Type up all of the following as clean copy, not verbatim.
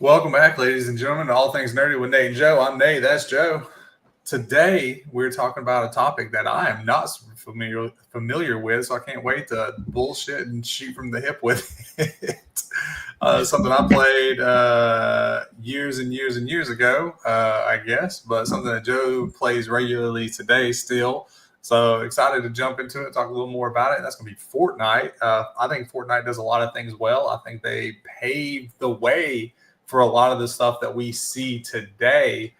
Welcome back, ladies and gentlemen, to All Things Nerdy with Nate and Joe. I'm Nate, that's Joe. Today, we're talking about a topic that I am not familiar with, so I can't wait to bullshit and shoot from the hip with it. Something I played years and years and years ago, I guess, but something that Joe plays regularly today still. So excited to jump into it, talk a little more about it. That's going to be Fortnite. I think Fortnite does a lot of things well. I think they paved the way for a lot of the stuff that we see today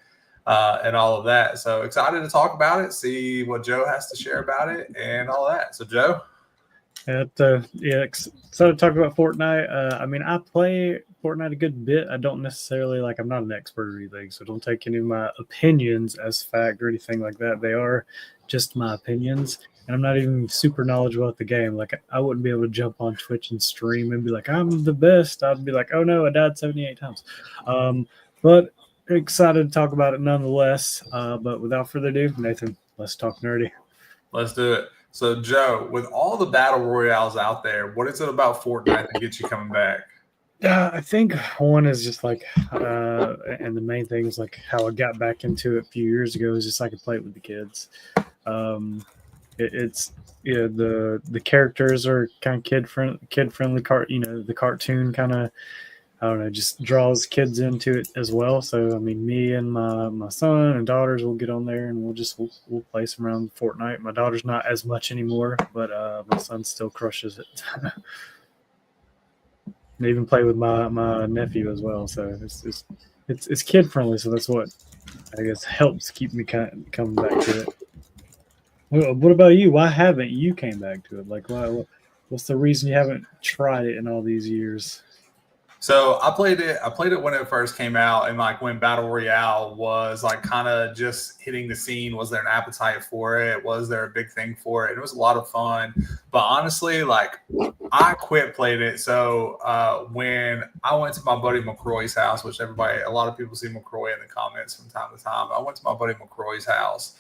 and all of that. So excited to talk about it, see what Joe has to share about it and all that. So Joe? Excited to talk about Fortnite. I play Fortnite a good bit. I don't necessarily, I'm not an expert or anything, so don't take any of my opinions as fact or anything like that. They are just my opinions. And I'm not even super knowledgeable at the game. I wouldn't be able to jump on Twitch and stream and be like, I'm the best. I'd be like, oh no, I died 78 times. But excited to talk about it nonetheless. But without further ado, Nathan, let's talk nerdy. Let's do it. So Joe, with all the battle royales out there, what is it about Fortnite that gets you coming back? I think one is just and the main thing is how I got back into it a few years ago is just I could play it with the kids. The characters are kind of kid friendly. The cartoon kind of, I don't know, just draws kids into it as well. So me and my son and daughters will get on there and we'll play some around Fortnite. My daughter's not as much anymore, but my son still crushes it. I even play with my nephew as well. So it's kid friendly. So that's what I guess helps keep me coming back to it. What about you? Why haven't you came back to it? What's the reason you haven't tried it in all these years? So I played it when it first came out, and when Battle Royale was kind of just hitting the scene. Was there an appetite for it? Was there a big thing for it? And it was a lot of fun. But honestly, I quit playing it. So when I went to my buddy McCroy's house, which a lot of people see McCroy in the comments from time to time. I went to my buddy McCroy's house,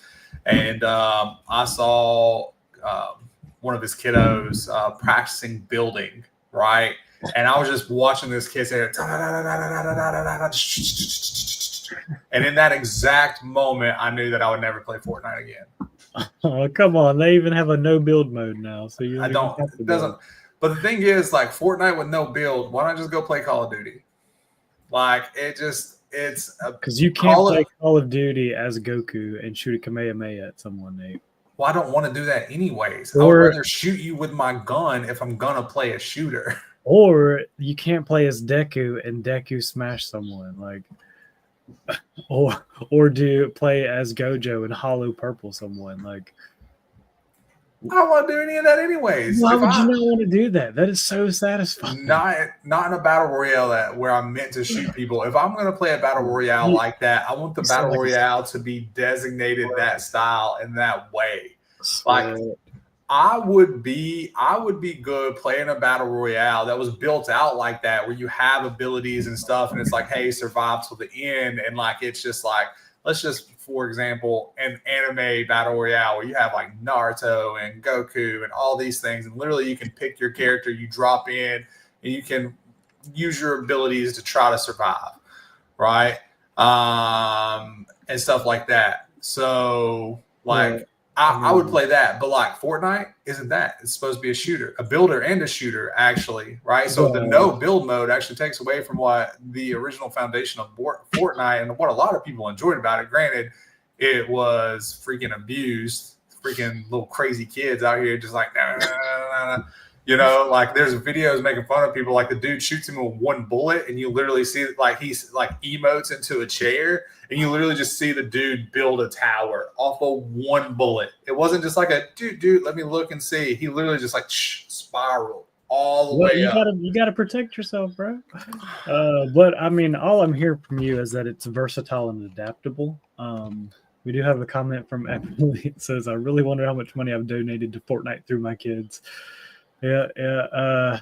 and I saw one of his kiddos practicing building, right? And I was just watching this kid say, and in that exact moment, I knew that I would never play Fortnite again. Oh, come on. They even have a no build mode now. So it doesn't. But the thing is, Fortnite with no build, why not just go play Call of Duty? It's because you can't play Call of Duty as Goku and shoot a Kamehameha at someone, Nate. Well, I don't want to do that anyways. I would rather shoot you with my gun if I'm gonna play a shooter. Or you can't play as Deku and Deku smash someone, or do play as Gojo and Hollow Purple someone. I don't want to do any of that anyways. Why would you not want to do that? That is so satisfying. Not in a battle royale where I'm meant to shoot people. If I'm going to play a battle royale like that, I want the battle royale to be designated that style in that way. I would be good playing a battle royale that was built out like that, where you have abilities and stuff, and it's hey, survive till the end, and it's just let's just, for example, an anime battle royale where you have Naruto and Goku and all these things, and literally you can pick your character, you drop in, and you can use your abilities to try to survive, right? And stuff like that. So I would play that, but Fortnite isn't that. It's supposed to be a shooter, a builder and a shooter, actually, right? So the no build mode actually takes away from what the original foundation of Fortnite and what a lot of people enjoyed about it. Granted, it was freaking abused, freaking little crazy kids out here just there's videos making fun of people. The dude shoots him with one bullet, and you literally see he's emotes into a chair, and you literally just see the dude build a tower off of one bullet. It wasn't just a dude, let me look and see. He literally just spiraled all the way up. You gotta protect yourself, bro. But all I'm hearing from you is that it's versatile and adaptable. We do have a comment from Emily. It says, I really wonder how much money I've donated to Fortnite through my kids. Yeah.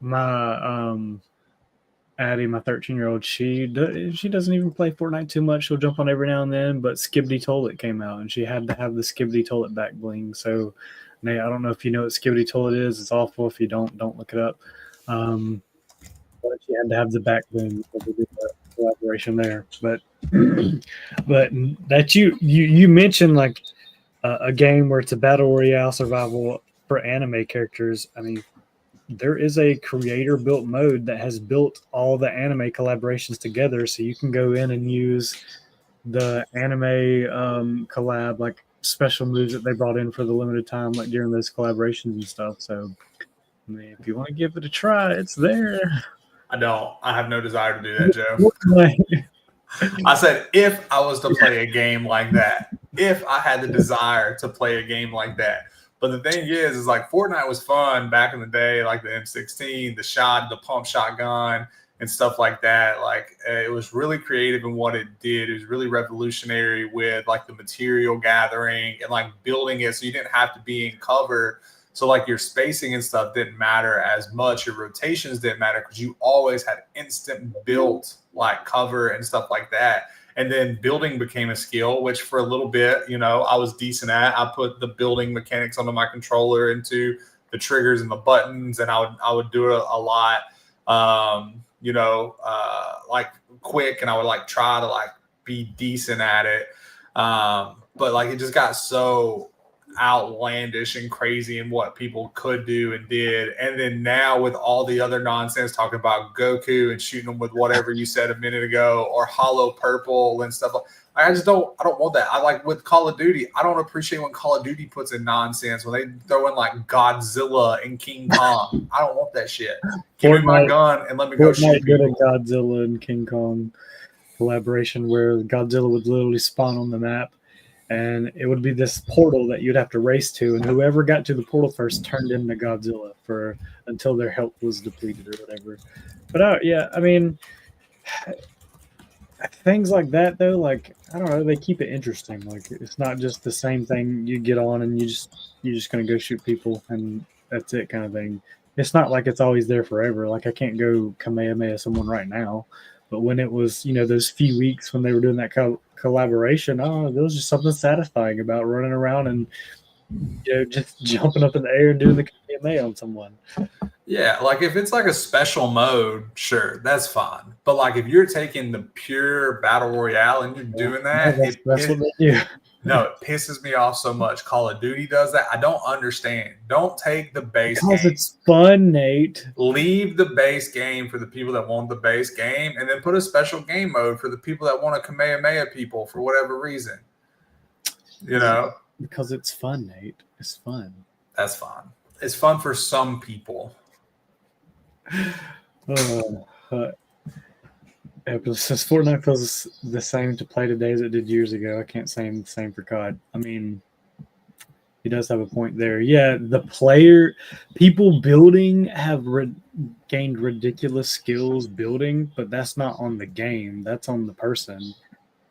My Addie, my 13-year-old, she doesn't even play Fortnite too much. She'll jump on every now and then, but Skibbity Toilet came out, and she had to have the Skibbity Toilet back bling. So, Nate, I don't know if you know what Skibbity Toilet is. It's awful. If you don't look it up. but you had to have the backbone to do that collaboration there. But but that you mentioned like a game where it's a battle royale survival for anime characters. I mean, there is a creator built mode that has built all the anime collaborations together, so you can go in and use the anime collab like special moves that they brought in for the limited time, like during those collaborations and stuff. So, I mean, if you want to give it a try, it's there. I don't. I have no desire to do that, Joe. Fortnite. I said if I was to play a game like that, if I had the desire to play a game like that. But the thing is like Fortnite was fun back in the day, like the M16, the pump shotgun, and stuff like that. Like it was really creative in what it did. It was really revolutionary with like the material gathering and like building it so you didn't have to be in cover. So like your spacing and stuff didn't matter as much. Your rotations didn't matter because you always had instant built like cover and stuff like that. And then building became a skill, which for a little bit, you know, I was decent at. I put the building mechanics onto my controller into the triggers and the buttons, and I would do it a lot. You know, like quick, and I would like try to like be decent at it. But like it just got so outlandish and crazy in what people could do and did. And then now with all the other nonsense talking about Goku and shooting them with whatever you said a minute ago, or hollow purple and stuff, I don't want that. I like with Call of Duty, I don't appreciate when Call of Duty puts in nonsense when they throw in like Godzilla and King Kong. I don't want that shit. Give me my gun and let me go shoot Fortnite did a people. Godzilla and King Kong collaboration where Godzilla would literally spawn on the map, and it would be this portal that you'd have to race to, and whoever got to the portal first turned into Godzilla for until their health was depleted or whatever. But yeah, I mean, things like that though, like I don't know, they keep it interesting. Like it's not just the same thing you get on and you're just gonna go shoot people and that's it kind of thing. It's not like it's always there forever. Like I can't go Kamehameha someone right now, but when it was, you know, those few weeks when they were doing that collaboration, oh, there was just something satisfying about running around and, you know, just jumping up in the air and doing the Kamehameha on someone. Yeah, like if it's like a special mode, sure, that's fine. But like if you're taking the pure battle royale and you're doing that, that's what they do. No, it pisses me off so much. Call of Duty does that. I don't understand. Don't take the base Because game. it's fun, Nate. Leave the base game for the people that want the base game, and then put a special game mode for the people that want to Kamehameha people for whatever reason. You know? Because it's fun, Nate. It's fun. That's fine. It's fun for some people. Since Fortnite feels the same to play today as it did years ago, I can't say the same for COD. I mean, he does have a point there. Yeah, people building have gained ridiculous skills building, but that's not on the game. That's on the person.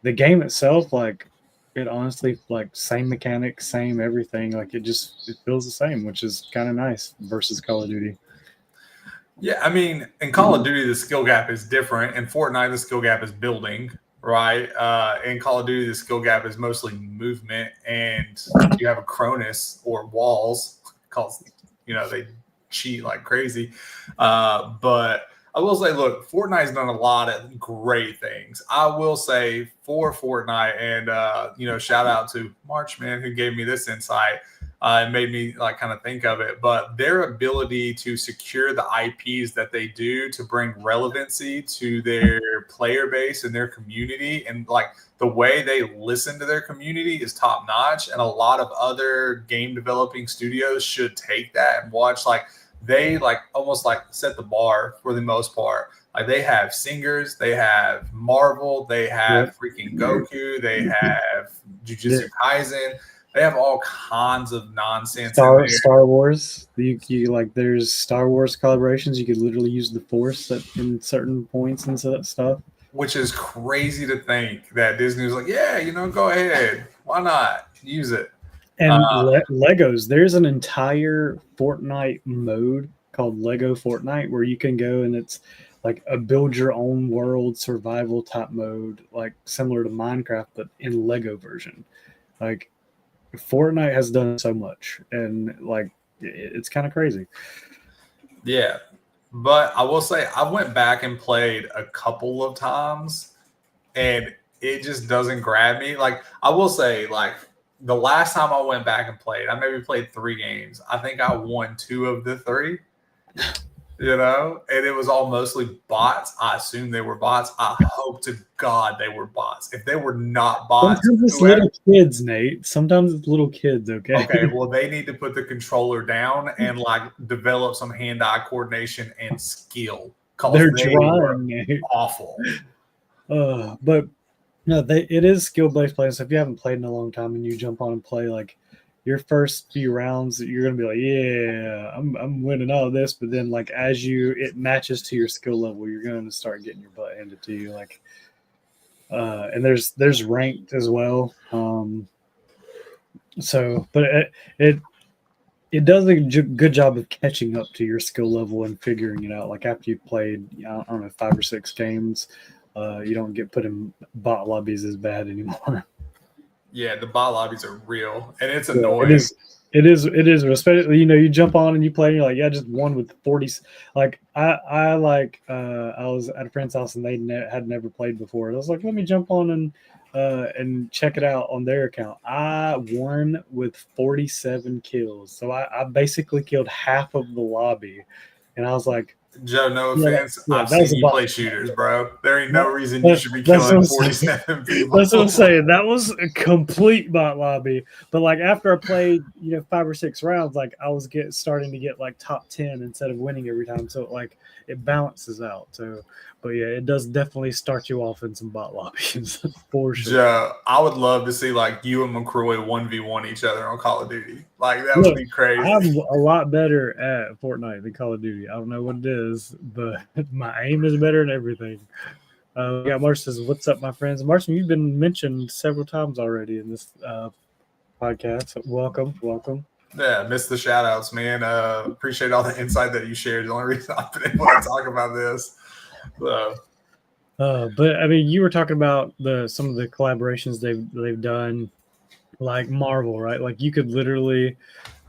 The game itself, like, it honestly, like, same mechanics, same everything. Like, it feels the same, which is kind of nice versus Call of Duty. Yeah, I mean, in Call of Duty, the skill gap is different. In Fortnite, the skill gap is building, right? In Call of Duty, the skill gap is mostly movement, and you have a Cronus or walls, because, you know, they cheat like crazy. But I will say, look, Fortnite's done a lot of great things. I will say for Fortnite, and, you know, shout out to Marchman who gave me this insight. It made me like kind of think of it, but their ability to secure the IPs that they do to bring relevancy to their player base and their community, and like the way they listen to their community is top notch. And a lot of other game developing studios should take that and watch. Like they like almost like set the bar for the most part. Like they have singers, they have Marvel, they have freaking Goku, they have Jujutsu Kaisen. They have all kinds of nonsense. Star Wars. You like there's Star Wars collaborations. You could literally use the Force in certain points and stuff. Which is crazy to think that Disney was like, yeah, you know, go ahead. Why not use it? And Legos. There's an entire Fortnite mode called Lego Fortnite where you can go and it's like a build your own world survival type mode, like similar to Minecraft, but in Lego version. Like Fortnite has done so much, and like it's kind of crazy. Yeah, But I will say I went back and played a couple of times, and it just doesn't grab me. Like I will say, like the last time I went back and played, I maybe played 3 games. I think I won 2 of the 3. You know, and it was all mostly bots. I assume they were bots. I hope to God they were bots. If they were not bots, Sometimes it's little kids, Nate. Sometimes it's little kids. Okay. Okay, well, they need to put the controller down and like develop some hand-eye coordination and skill. They're They were trying, Nate. awful. But no, it is skill-based play. So if you haven't played in a long time and you jump on and play, like your first few rounds, you're gonna be like, yeah, I'm winning all this. But then like as it matches to your skill level, you're gonna start getting your butt handed to you. Like, and there's ranked as well. So, but it does a good job of catching up to your skill level and figuring it out. Like after you've played, I don't know, 5 or 6 games, you don't get put in bot lobbies as bad anymore. Yeah, the bot lobbies are real, and it's annoying. It is. Especially, you jump on and you play, and you're like, yeah, I just won with 40. Like I was at a friend's house and they had never played before. And I was like, let me jump on and check it out on their account. I won with 47 kills, so I basically killed half of the lobby, and I was like, Joe, no offense. I've seen you play shooters, bro. There ain't no reason you should be killing 47 people. That's what I'm saying. That was a complete bot lobby. But like after I played, 5 or 6 rounds, like I was starting to get like top 10 instead of winning every time. So like it balances out. So, but yeah, it does definitely start you off in some bot lobbies for sure. Joe, I would love to see like you and McCroy 1v1 each other on Call of Duty. Like that would be crazy. I'm a lot better at Fortnite than Call of Duty. I don't know what it is, but my aim is better and everything. We got Marsh says, "What's up, my friends?" Marshall, you've been mentioned several times already in this podcast. So welcome. Yeah, missed the shout outs, man. Appreciate all the insight that you shared. The only reason I've been able to talk about this. But I mean, you were talking about some of the collaborations they've done, like Marvel, right? Like you could literally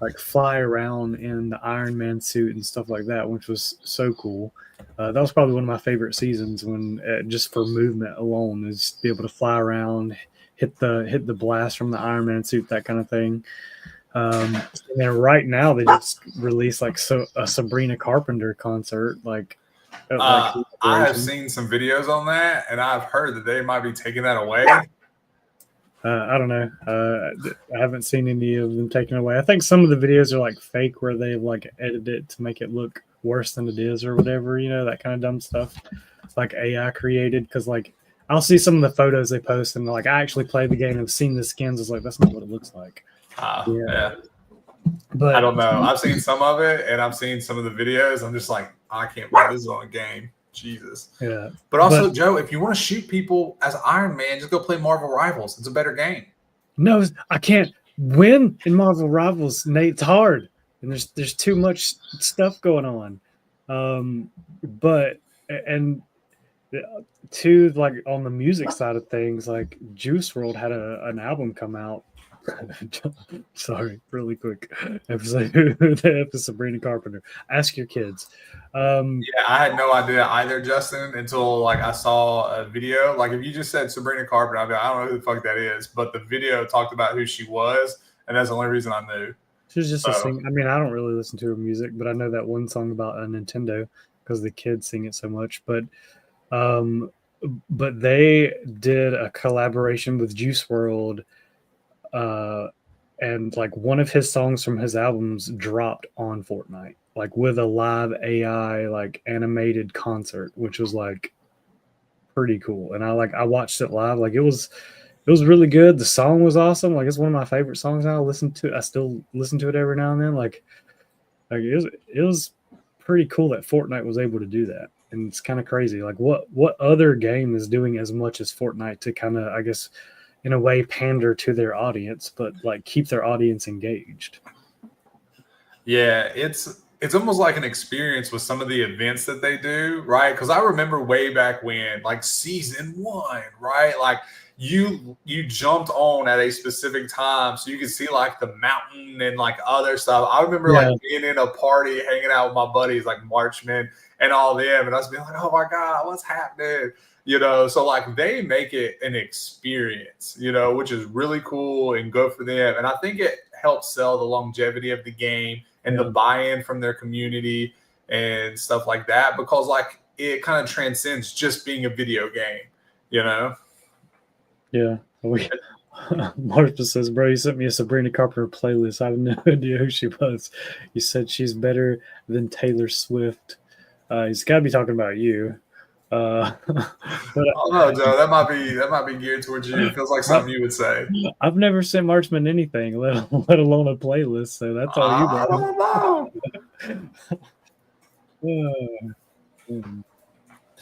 like fly around in the Iron Man suit and stuff like that, which was so cool. That was probably one of my favorite seasons when just for movement alone is to be able to fly around, hit the blast from the Iron Man suit, that kind of thing. And then right now they just released like a Sabrina Carpenter concert. I have seen some videos on that, and I've heard that they might be taking that away. I don't know. I haven't seen any of them taken away. I think some of the videos are like fake, where they've like edited it to make it look worse than it is, or whatever. That kind of dumb stuff, like AI created. Because like I'll see some of the photos they post, and like I actually played the game and have seen the skins. It's like that's not what it looks like. Yeah. But I don't know. I've seen some of it, and I've seen some of the videos. I'm just like, I can't believe this is on a game. Jesus. Yeah. But also, Joe, if you want to shoot people as Iron Man, just go play Marvel Rivals. It's a better game. No, I can't win in Marvel Rivals, Nate. It's hard, and there's too much stuff going on. But too, like on the music side of things, like Juice WRLD had an album come out. Sorry, really quick episode Sabrina Carpenter. Ask your kids. Yeah, I had no idea either, Justin, until like I saw a video. Like if you just said Sabrina Carpenter, I'd be like, I don't know who the fuck that is, but the video talked about who she was, and that's the only reason I knew. She's just a singer. I mean, I don't really listen to her music, but I know that one song about a Nintendo because the kids sing it so much. But they did a collaboration with Juice WRLD. And like one of his songs from his albums dropped on Fortnite, like with a live AI like animated concert, which was like pretty cool. And I watched it live. Like it was really good. The song was awesome. Like it's one of my favorite songs now. I still listen to it every now and then. Like it was pretty cool that Fortnite was able to do that. And it's kind of crazy. Like what other game is doing as much as Fortnite to kind of, I guess, in a way pander to their audience, but like keep their audience engaged. Yeah, it's almost like an experience with some of the events that they do, right? Because I remember way back when, like season 1, right? Like you jumped on at a specific time so you could see like the mountain and like other stuff. I remember like being in a party, hanging out with my buddies, like Marchmen and all them, and I was being like, oh my God, what's happening? You know, so like they make it an experience, you know, which is really cool and good for them. And I think it helps sell the longevity of the game and the buy-in from their community and stuff like that, because like it kind of transcends just being a video game, you know? Yeah. Martha says, bro, you sent me a Sabrina Carpenter playlist. I have no idea who she was. You said she's better than Taylor Swift. He's got to be talking about you. But oh no, Joe, that might be geared towards you. It feels like something you would say. I've never sent Marchman anything, let alone a playlist. So that's all you got. I don't know.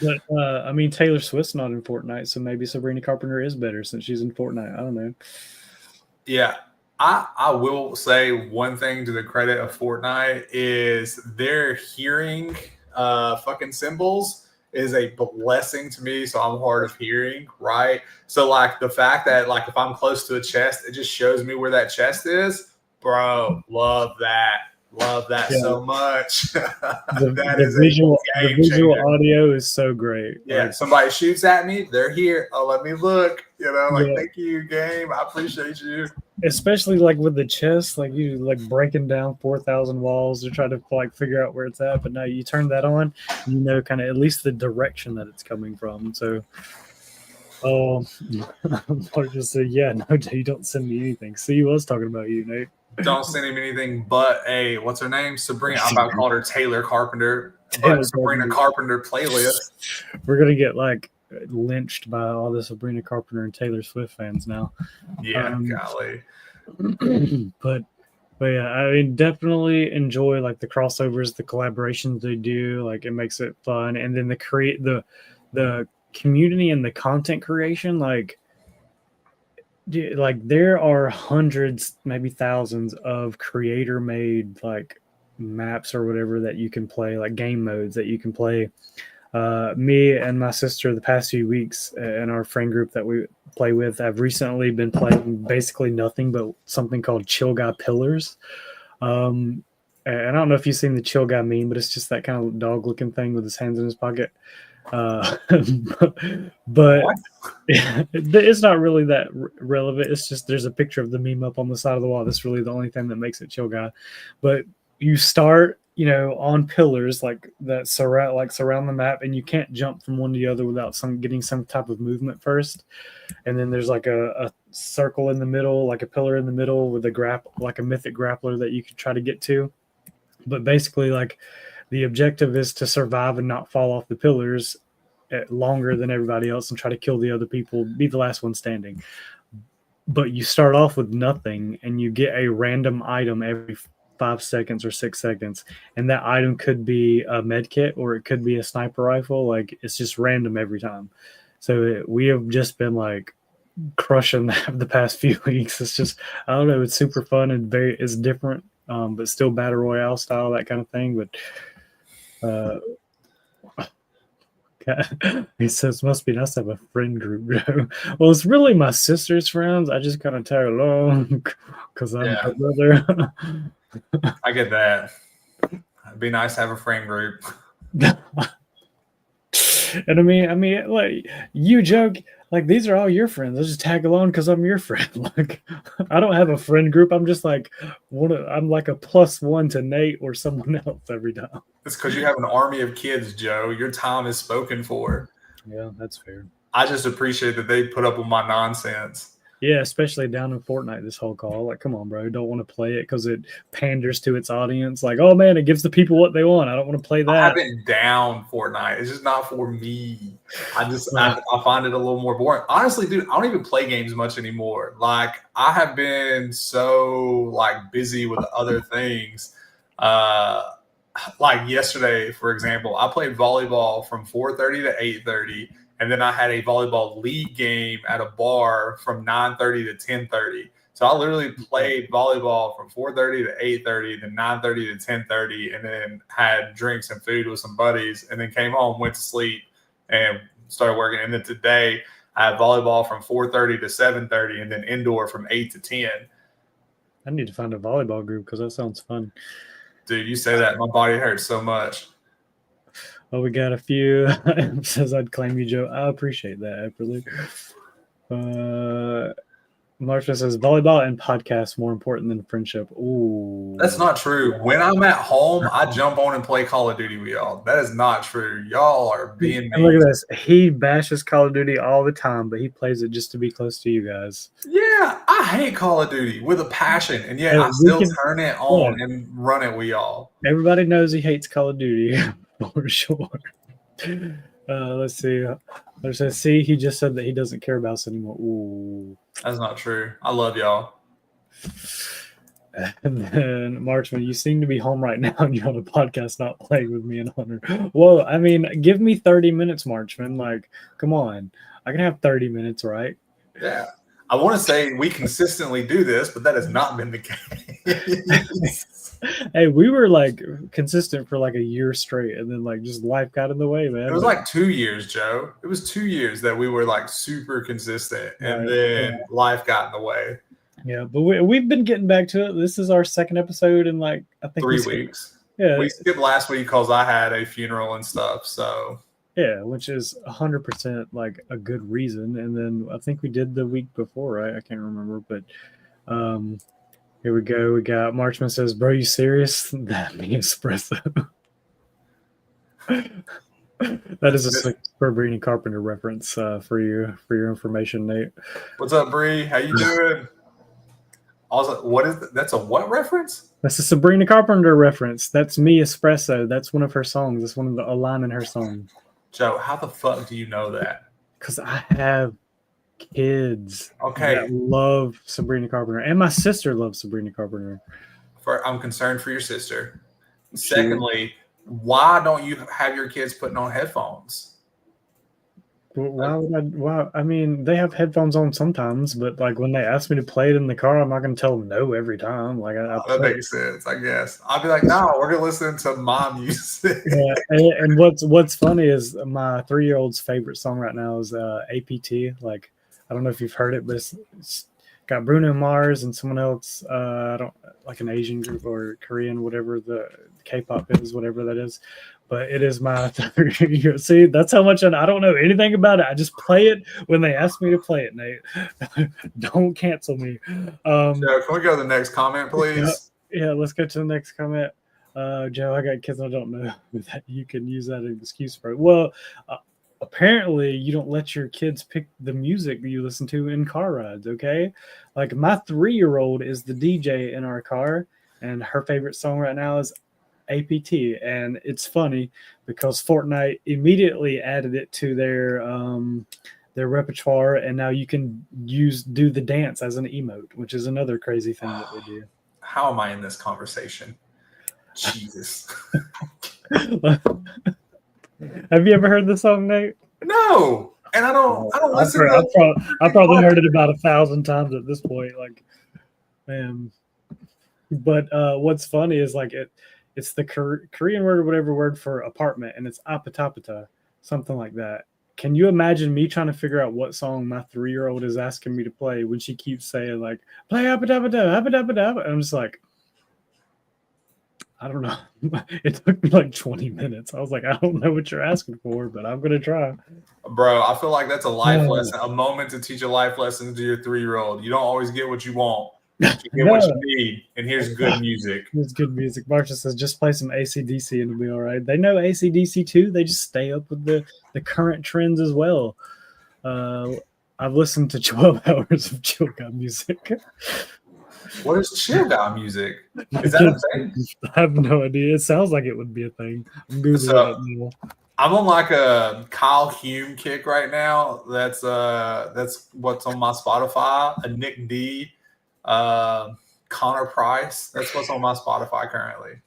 But I mean, Taylor Swift's not in Fortnite, so maybe Sabrina Carpenter is better since she's in Fortnite. I don't know. Yeah, I will say one thing to the credit of Fortnite is their hearing fucking symbols is a blessing to me. So I'm hard of hearing, right? So like the fact that like if I'm close to a chest, it just shows me where that chest is. Bro, love that. Love that so much. The visual audio is so great. Yeah, like, somebody shoots at me, they're here. Oh, let me look. You know, like thank you, game. I appreciate you. Especially like with the chest, like you like breaking down 4,000 walls to try to like figure out where it's at. But now you turn that on, you know, kind of at least the direction that it's coming from. So, Mark just said, yeah, no, you don't send me anything. See, he was talking about you, Nate. Don't send him anything but a what's her name? Sabrina. I'm about to call her Taylor Carpenter. But Sabrina Carpenter playlist. We're gonna get like lynched by all the Sabrina Carpenter and Taylor Swift fans now. Yeah, golly. But yeah, I mean, definitely enjoy like the crossovers, the collaborations they do. Like it makes it fun, and then the community and the content creation, like there are hundreds, maybe thousands of creator made like maps or whatever that you can play, like game modes that you can play. Me and my sister the past few weeks in our friend group that we play with have recently been playing basically nothing but something called Chill Guy Pillars. And I don't know if you've seen the Chill Guy meme, but it's just that kind of dog looking thing with his hands in his pocket. But it's not really that relevant. It's just there's a picture of the meme up on the side of the wall. That's really the only thing that makes it Chill Guy. But you start, you know, on pillars like that surround the map, and you can't jump from one to the other without getting some type of movement first. And then there's like a circle in the middle, like a pillar in the middle with like a mythic grappler that you can try to get to. But basically, like the objective is to survive and not fall off the pillars longer than everybody else and try to kill the other people, be the last one standing. But you start off with nothing and you get a random item every 5 seconds or 6 seconds. And that item could be a med kit or it could be a sniper rifle. Like it's just random every time. So we have just been like crushing that the past few weeks. It's just, I don't know, it's super fun and it's different, but still battle royale style, that kind of thing. But he says, must be nice to have a friend group, bro. Well, it's really my sister's friends. I just kind of tag along because I'm her brother. I get that. It'd be nice to have a friend group. And I mean, like you joke, like these are all your friends. I'll just tag along because I'm your friend. Like I don't have a friend group. I'm just like I'm like a +1 to Nate or someone else every time. It's because you have an army of kids, Joe. Your time is spoken for. Yeah, that's fair. I just appreciate that they put up with my nonsense. Yeah, especially down in Fortnite this whole call. Like, come on, bro. Don't want to play it because it panders to its audience. Like, oh, man, it gives the people what they want. I don't want to play that. I haven't down Fortnite. It's just not for me. I find it a little more boring. Honestly, dude, I don't even play games much anymore. Like, I have been so, like, busy with other things. Like yesterday, for example, I played volleyball from 4:30 to 8:30. And then I had a volleyball league game at a bar from 9:30 to 10:30. So I literally played volleyball from 4:30 to 8:30, then 9:30 to 10:30, and then had drinks and food with some buddies, and then came home, went to sleep, and started working. And then today I have volleyball from 4:30 to 7:30, and then indoor from 8 to 10. I need to find a volleyball group because that sounds fun. Dude, you say that, my body hurts so much. Oh, we got a few. Says I'd claim you, Joe. I appreciate that, Epperly. Marshall says volleyball and podcasts more important than friendship. Ooh, that's not true. When I'm at home, I jump on and play Call of Duty with y'all. That is not true. Y'all are being mean. Look at this. He bashes Call of Duty all the time, but he plays it just to be close to you guys. Yeah, I hate Call of Duty with a passion, and yet I still turn it on and run it with y'all. Everybody knows he hates Call of Duty for sure. Let's see. Let's see. He just said that he doesn't care about us anymore. Ooh, that's not true. I love y'all. And then Marchman, you seem to be home right now, and you're on a podcast, not playing with me and Hunter. Well, I mean, give me 30 minutes, Marchman. Like, come on, I can have 30 minutes, right? Yeah. I want to say we consistently do this, but that has not been the case. Hey, we were like consistent for like a year straight, and then like just life got in the way, man. It was like 2 years, Joe. It was 2 years that we were like super consistent, and then life got in the way. Yeah, but we've been getting back to it. This is our second episode in like I think 3 weeks. Yeah, we skipped last week because I had a funeral and stuff. So yeah, which is 100% like a good reason. And then I think we did the week before, right? I can't remember, but here we go. We got Marchman says, "Bro, you serious? That me espresso." That is a Sabrina Carpenter reference for your information, Nate. What's up, Bree? How you doing? Also, what is that? That's a what reference? That's a Sabrina Carpenter reference. That's Me Espresso. That's one of her songs. That's one of a line in her song. Joe, how the fuck do you know that? Because I have kids that love Sabrina Carpenter, and my sister loves Sabrina Carpenter. I'm concerned for your sister. Secondly, why don't you have your kids putting on headphones? Why would I? Why? I mean, they have headphones on sometimes, but like when they ask me to play it in the car, I'm not going to tell them no every time. Like that makes sense, I guess. I'll be like, no, we're going to listen to my music. Yeah, and what's funny is my 3-year-old's favorite song right now is APT. Like, I don't know if you've heard it, but it's got Bruno Mars and someone else. I don't like an Asian group or Korean, whatever the K-pop is, whatever that is. But it is my 3-year. See, that's how much I don't know anything about it. I just play it when they ask me to play it, Nate. Don't cancel me. Joe, can we go to the next comment, please? Yeah, let's go to the next comment. Joe, I got kids. I don't know that you can use that as an excuse for it. Well, apparently you don't let your kids pick the music that you listen to in car rides, okay? Like my 3-year-old is the DJ in our car, and her favorite song right now is APT, and it's funny because Fortnite immediately added it to their repertoire, and now you can do the dance as an emote, which is another crazy thing that they do. How am I in this conversation? Jesus. Have you ever heard the song, Nate? No, and I don't listen. I probably heard it about 1,000 times at this point. Like, man. But what's funny is like it's the Korean word or whatever word for apartment, and it's apatapata, something like that. Can you imagine me trying to figure out what song my 3-year-old is asking me to play when she keeps saying like play apatapata, apatapata? And I'm just like, I don't know. It took me like 20 minutes. I was like, I don't know what you're asking for, but I'm gonna try. Bro, I feel like that's a life lesson, a moment to teach a life lesson to your 3-year-old. You don't always get what you want. You get what you need, and here's good music. Here's good music. Marcia says, just play some AC/DC and it'll be all right. They know AC/DC too. They just stay up with the current trends as well. I've listened to 12 hours of chill guy music. What is chill guy music? Is that a thing? I have no idea. It sounds like it would be a thing. I'm Googling it now. I'm on like a Kyle Hume kick right now. That's what's on my Spotify. A Nick D. Connor Price. That's what's on my Spotify currently.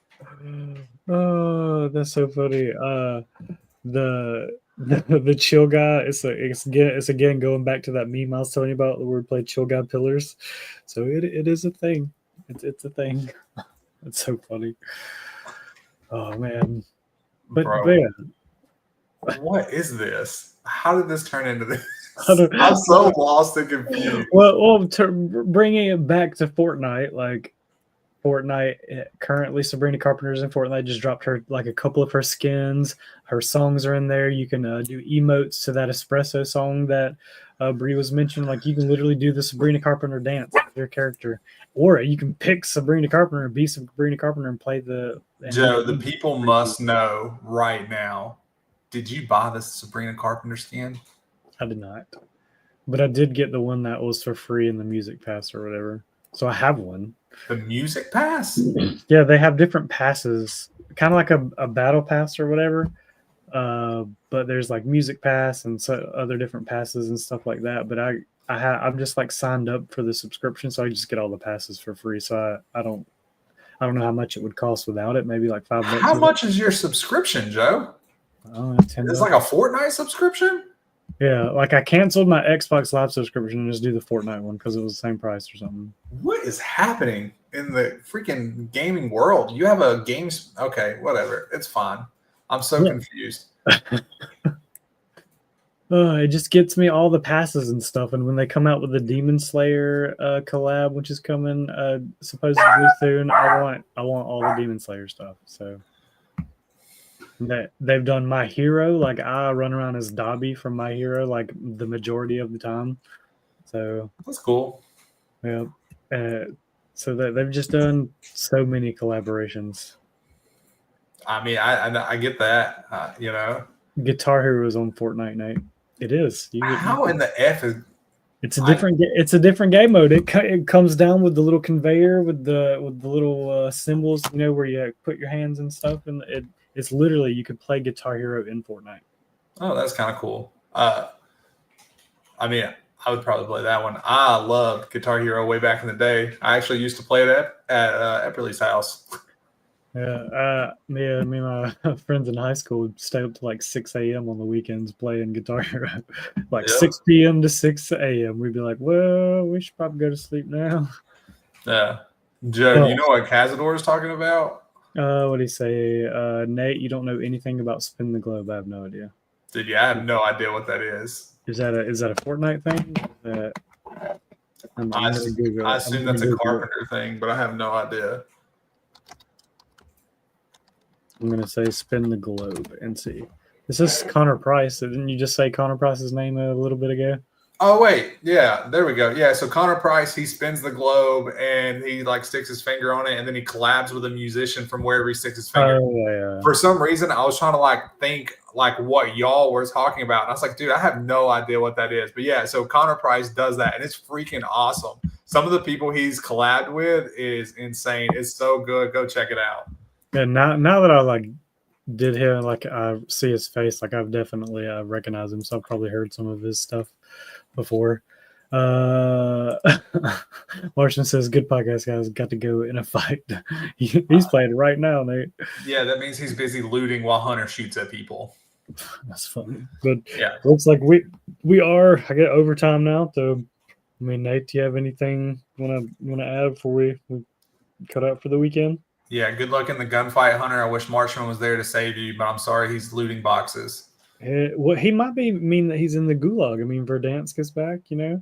Oh, that's so funny. The chill guy. It's again going back to that meme I was telling you about. The wordplay chill guy pillars. So it is a thing. It's a thing. It's so funny. Oh man. But bro, yeah. What is this? How did this turn into this? I'm so lost and confused. Well, bringing it back to Fortnite, like Fortnite currently, Sabrina Carpenter's in Fortnite. Just dropped her like a couple of her skins. Her songs are in there. You can do emotes to that espresso song that Brie was mentioning. Like you can literally do the Sabrina Carpenter dance with your character, or you can pick Sabrina Carpenter and be Sabrina Carpenter and play the. Joe, the people must know right now. Did you buy the Sabrina Carpenter skin? I did not, but I did get the one that was for free in the Music Pass or whatever. So I have one. The Music Pass? Yeah, they have different passes, kind of like a battle pass or whatever. But there's like Music Pass and so other different passes and stuff like that. But I'm just like signed up for the subscription, so I just get all the passes for free. So I don't know how much it would cost without it. Maybe like $5. How much is your subscription, Joe? It's like a Fortnite subscription? Yeah, like I canceled my Xbox Live subscription and just do the Fortnite one because it was the same price or something. What is happening in the freaking gaming world? You have a games? Okay, whatever. It's fine. I'm so confused. It just gets me all the passes and stuff. And when they come out with the Demon Slayer collab, which is coming supposedly soon, I want all the Demon Slayer stuff. So they've done My Hero. Like I run around as Dobby from My Hero, like the majority of the time. So that's cool. Yeah. So that they've just done so many collaborations. I mean, I get that. You know, Guitar Hero is on Fortnite, Nate. It is. How in the F is? It's a different game mode. It comes down with the little conveyor with the little symbols, you know, where you put your hands and stuff, and it's literally you could play Guitar Hero in Fortnite. Oh, that's kind of cool. I mean, I would probably play that one. I loved Guitar Hero way back in the day. I actually used to play it at Epperly's house. Yeah, me and my friends in high school would stay up to like 6 a.m. on the weekends playing Guitar Hero. Like 6 p.m. to 6 a.m. We'd be like, well, we should probably go to sleep now. Yeah. Joe, do you know what Cazador is talking about? What do you say? Nate, you don't know anything about Spin the Globe. I have no idea. Dude, yeah, I have no idea what that is. Is that a Fortnite thing? I assume that's a Carpenter thing, but I have no idea. I'm going to say Spin the Globe and see. This is Connor Price. Didn't you just say Connor Price's name a little bit ago? Oh, wait. Yeah, there we go. Yeah, so Connor Price, he spins the globe and he like sticks his finger on it and then he collabs with a musician from wherever he sticks his finger. Oh, yeah. For some reason, I was trying to like think like what y'all were talking about. And I was like, dude, I have no idea what that is. But yeah, so Connor Price does that and it's freaking awesome. Some of the people he's collabed with is insane. It's so good. Go check it out. And now that I like did hear, like I see his face, like I've definitely recognized him. So I've probably heard some of his stuff before. Martian says, "Good podcast, guys. Got to go in a fight." He's playing it right now, Nate. Yeah, that means he's busy looting while Hunter shoots at people. That's funny. But yeah, looks like we are. I get overtime now. So, I mean, Nate, do you have anything you wanna add before we cut out for the weekend? Yeah, good luck in the gunfight, Hunter. I wish Marshman was there to save you, but I'm sorry he's looting boxes. Well, he might mean that he's in the gulag. I mean, Verdansk is back, you know?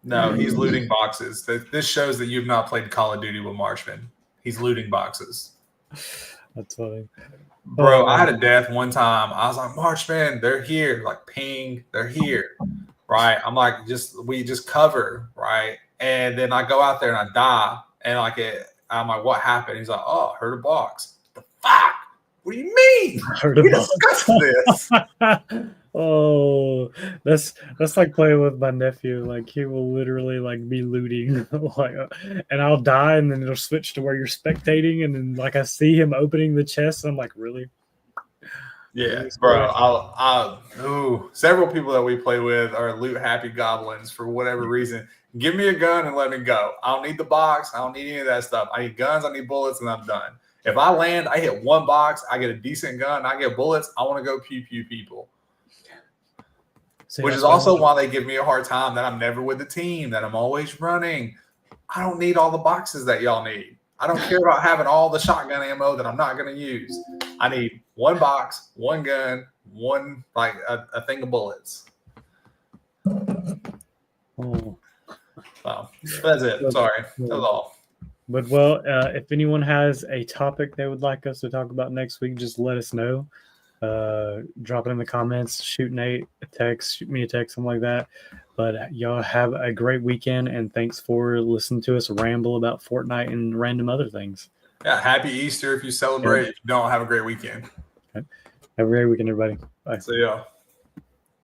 No, he's looting boxes. This shows that you've not played Call of Duty with Marshman. He's looting boxes. That's funny. Bro, I had a death one time. I was like, Marshman, they're here. Like, ping, they're here. Right? I'm like, we just cover, right? And then I go out there and I die. And I'm like, what happened? He's like, oh, I heard a box. The fuck? What do you mean? We discussed this. Oh, that's like playing with my nephew. Like he will literally like be looting, like, and I'll die, and then it'll switch to where you're spectating, and then like I see him opening the chest, and I'm like, really? Yeah, bro. Several people that we play with are loot happy goblins for whatever reason. Give me a gun and let me go. I don't need the box. I don't need any of that stuff. I need guns. I need bullets, and I'm done. If I land, I hit one box. I get a decent gun. I get bullets. I want to go pew people. See, which is also why they give me a hard time that I'm never with the team, that I'm always running. I don't need all the boxes that y'all need. I don't care about having all the shotgun ammo that I'm not going to use. I need one box, one gun, one like a thing of bullets. Oh. So that's it. Sorry, that's all. But if anyone has a topic they would like us to talk about next week, just let us know. Drop it in the comments. Shoot Nate a text. Shoot me a text, something like that. But y'all have a great weekend, and thanks for listening to us ramble about Fortnite and random other things. Yeah, happy Easter if you celebrate. If you don't, have a great weekend. Have a great weekend, everybody. Bye. See ya.